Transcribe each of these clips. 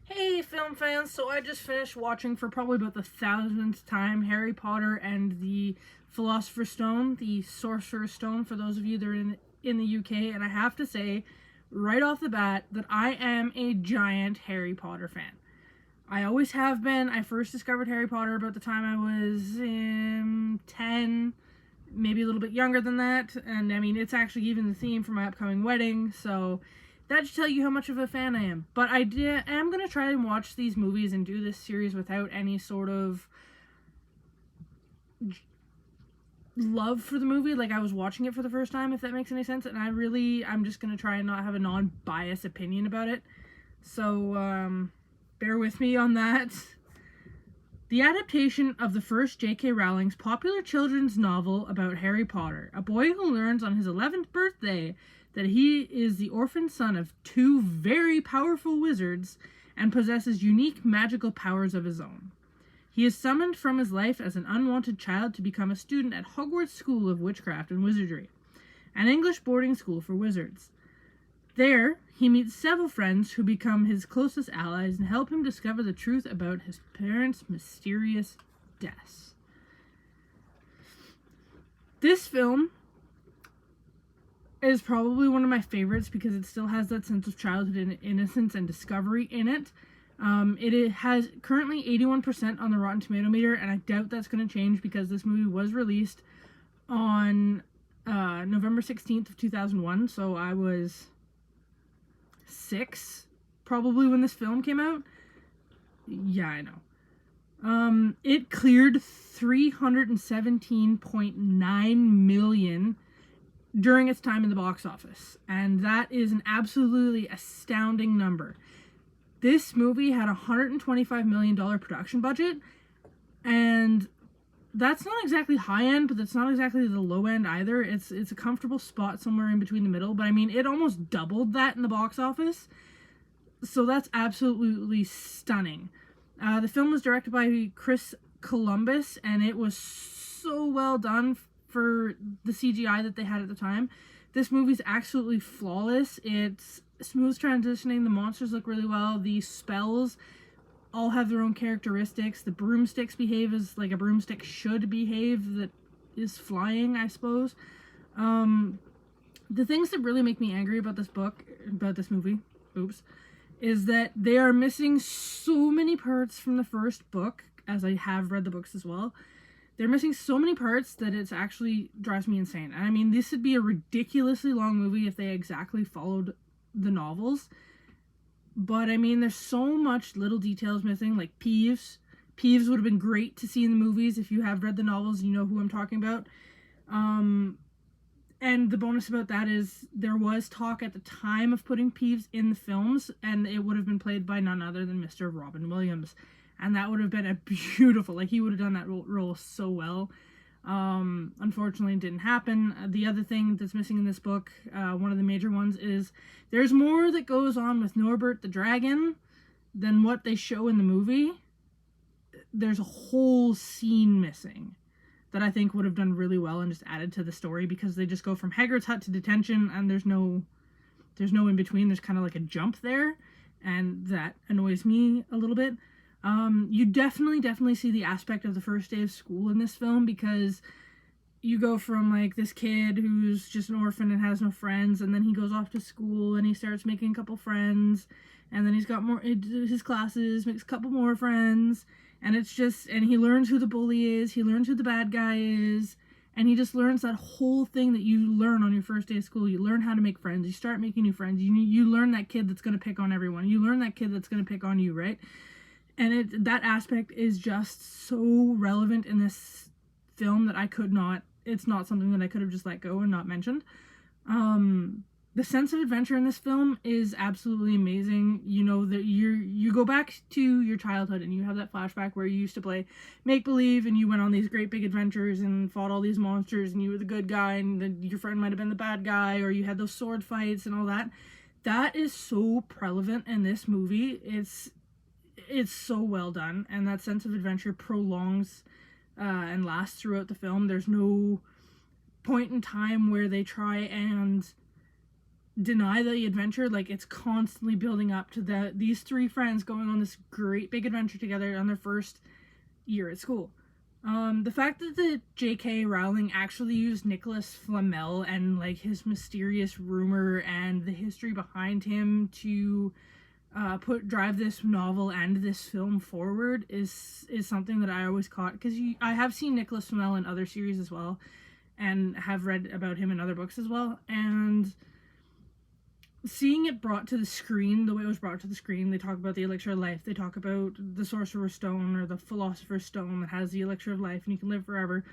Hey, film fans! So I just finished watching for probably about the thousandth time Harry Potter and the Philosopher's Stone, the Sorcerer's Stone, for those of you that are in the UK. And I have to say, right off the bat, that I am a giant Harry Potter fan. I always have been. I first discovered Harry Potter about the time I was 10, maybe a little bit younger than that. And I mean, it's actually even the theme for my upcoming wedding, so that should tell you how much of a fan I am. But am going to try and watch these movies and do this series without any sort of love for the movie. Like, I was watching it for the first time, if that makes any sense. And I'm just going to try and not have a non-biased opinion about it. So, bear with me on that. The adaptation of the first J.K. Rowling's popular children's novel about Harry Potter, a boy who learns on his 11th birthday that he is the orphan son of two very powerful wizards and possesses unique magical powers of his own. He is summoned from his life as an unwanted child to become a student at Hogwarts School of Witchcraft and Wizardry, an English boarding school for wizards. There, he meets several friends who become his closest allies and help him discover the truth about his parents' mysterious deaths. This film is probably one of my favorites because it still has that sense of childhood and innocence and discovery in it. It has currently 81% on the Rotten Tomato meter, and I doubt that's going to change because this movie was released on November 16th of 2001, so I was 6 probably when this film came out. Yeah, I know. It cleared 317.9 million during its time in the box office, and that is an absolutely astounding number. This movie had a $125 million production budget, and that's not exactly high end, but that's not exactly the low end either. It's a comfortable spot somewhere in between the middle, but I mean, it almost doubled that in the box office, so that's absolutely stunning. The film was directed by Chris Columbus, and it was so well done for the CGI that they had at the time. This movie's absolutely flawless. It's smooth transitioning. The monsters look really well. The spells all have their own characteristics. The broomsticks behave as like a broomstick should behave that is flying, I suppose. The things that really make me angry about this movie, is that they are missing so many parts from the first book, as I have read the books as well. They're missing so many parts that it actually drives me insane. And I mean, this would be a ridiculously long movie if they exactly followed the novels. But I mean, there's so much little details missing, like Peeves. Peeves would have been great to see in the movies. If you have read the novels, you know who I'm talking about. And the bonus about that is there was talk at the time of putting Peeves in the films, and it would have been played by none other than Mr. Robin Williams. And that would have been a beautiful, like, he would have done that role so well. Unfortunately, it didn't happen. The other thing that's missing in this book, one of the major ones, is there's more that goes on with Norbert the dragon than what they show in the movie. There's a whole scene missing that I think would have done really well and just added to the story, because they just go from Hagrid's hut to detention, and there's no in between. There's kind of like a jump there, and that annoys me a little bit. You definitely see the aspect of the first day of school in this film, because you go from like this kid who's just an orphan and has no friends, and then he goes off to school and he starts making a couple friends, and then he's got more into his classes, makes a couple more friends, and and he learns who the bully is, he learns who the bad guy is, and he just learns that whole thing that you learn on your first day of school. You learn how to make friends, you start making new friends, you learn that kid that's going to pick on everyone, you learn that kid that's going to pick on you, right? And that aspect is just so relevant in this film that it's not something that I could have just let go and not mentioned. The sense of adventure in this film is absolutely amazing. You know, that you go back to your childhood and you have that flashback where you used to play make-believe and you went on these great big adventures and fought all these monsters and you were the good guy and your friend might have been the bad guy, or you had those sword fights and all that. That is so prevalent in this movie. It's so well done, and that sense of adventure prolongs and lasts throughout the film. There's no point in time where they try and deny the adventure. Like, it's constantly building up to these three friends going on this great big adventure together on their first year at school. The fact that the J.K. Rowling actually used Nicholas Flamel and like his mysterious rumor and the history behind him to drive this novel and this film forward is something that I always caught, because I have seen Nicholas Flamel in other series as well, and have read about him in other books as well, and seeing it brought to the screen, the way it was brought to the screen, they talk about the elixir of life, they talk about the sorcerer's stone or the philosopher's stone that has the elixir of life and you can live forever.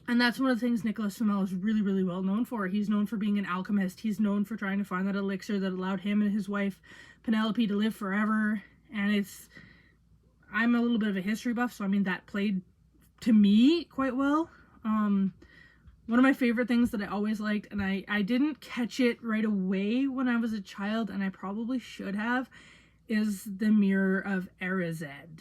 And that's one of the things Nicholas Flamel is really, really well known for. He's known for being an alchemist. He's known for trying to find that elixir that allowed him and his wife Penelope to live forever. And I'm a little bit of a history buff, so I mean that played to me quite well. One of my favorite things that I always liked, and I didn't catch it right away when I was a child, and I probably should have, is the Mirror of Erised.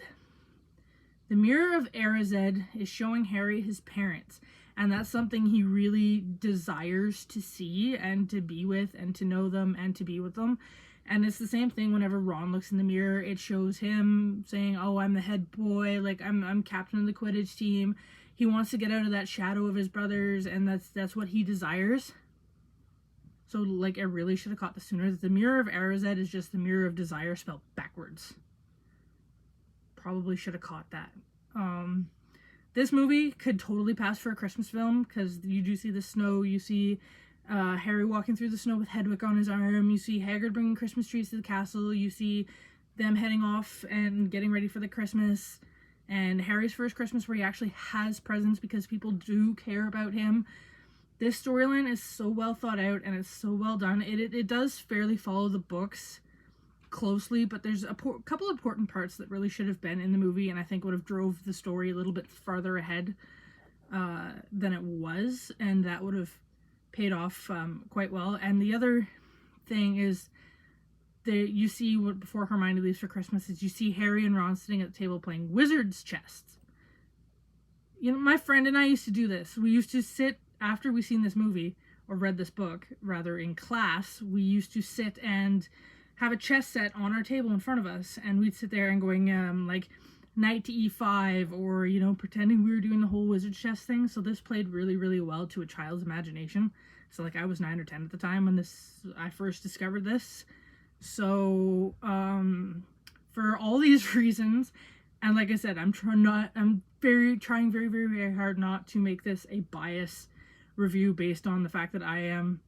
The Mirror of Erised is showing Harry his parents, and that's something he really desires to see and to be with and to know them and to be with them. And it's the same thing whenever Ron looks in the mirror. It shows him saying, oh, I'm the head boy, like I'm captain of the Quidditch team. He wants to get out of that shadow of his brothers, and that's what he desires. So, like, I really should have caught this sooner. The Mirror of Erised is just the Mirror of Desire spelled backwards. Probably should have caught that. This movie could totally pass for a Christmas film, because you do see the snow, you see Harry walking through the snow with Hedwig on his arm, you see Hagrid bringing Christmas trees to the castle, you see them heading off and getting ready for the Christmas, and Harry's first Christmas where he actually has presents because people do care about him. This storyline is so well thought out and it's so well done. It does fairly follow the books closely, but there's a couple of important parts that really should have been in the movie, and I think would have drove the story a little bit farther ahead than it was, and that would have paid off quite well. And the other thing is you see before Hermione leaves for Christmas is you see Harry and Ron sitting at the table playing wizard's chess. You know, my friend and I used to do this. We used to sit after we seen this movie, or read this book rather, in class. We used to sit and have a chess set on our table in front of us, and we'd sit there and going like knight to e5, or, you know, pretending we were doing the whole wizard chess thing. So this played really, really well to a child's imagination. So like I was 9 or 10 at the time when I first discovered this. So for all these reasons, and like I said, I'm trying very, very hard not to make this a bias review based on the fact that I am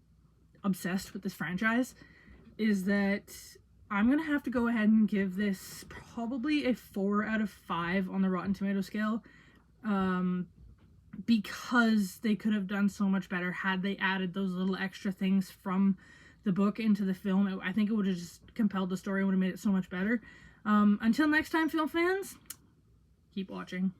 obsessed with this franchise, is that I'm gonna have to go ahead and give this probably a 4 out of 5 on the Rotten Tomato scale, because they could have done so much better had they added those little extra things from the book into the film. I think it would have just compelled the story and would have made it so much better. Until next time, film fans, keep watching.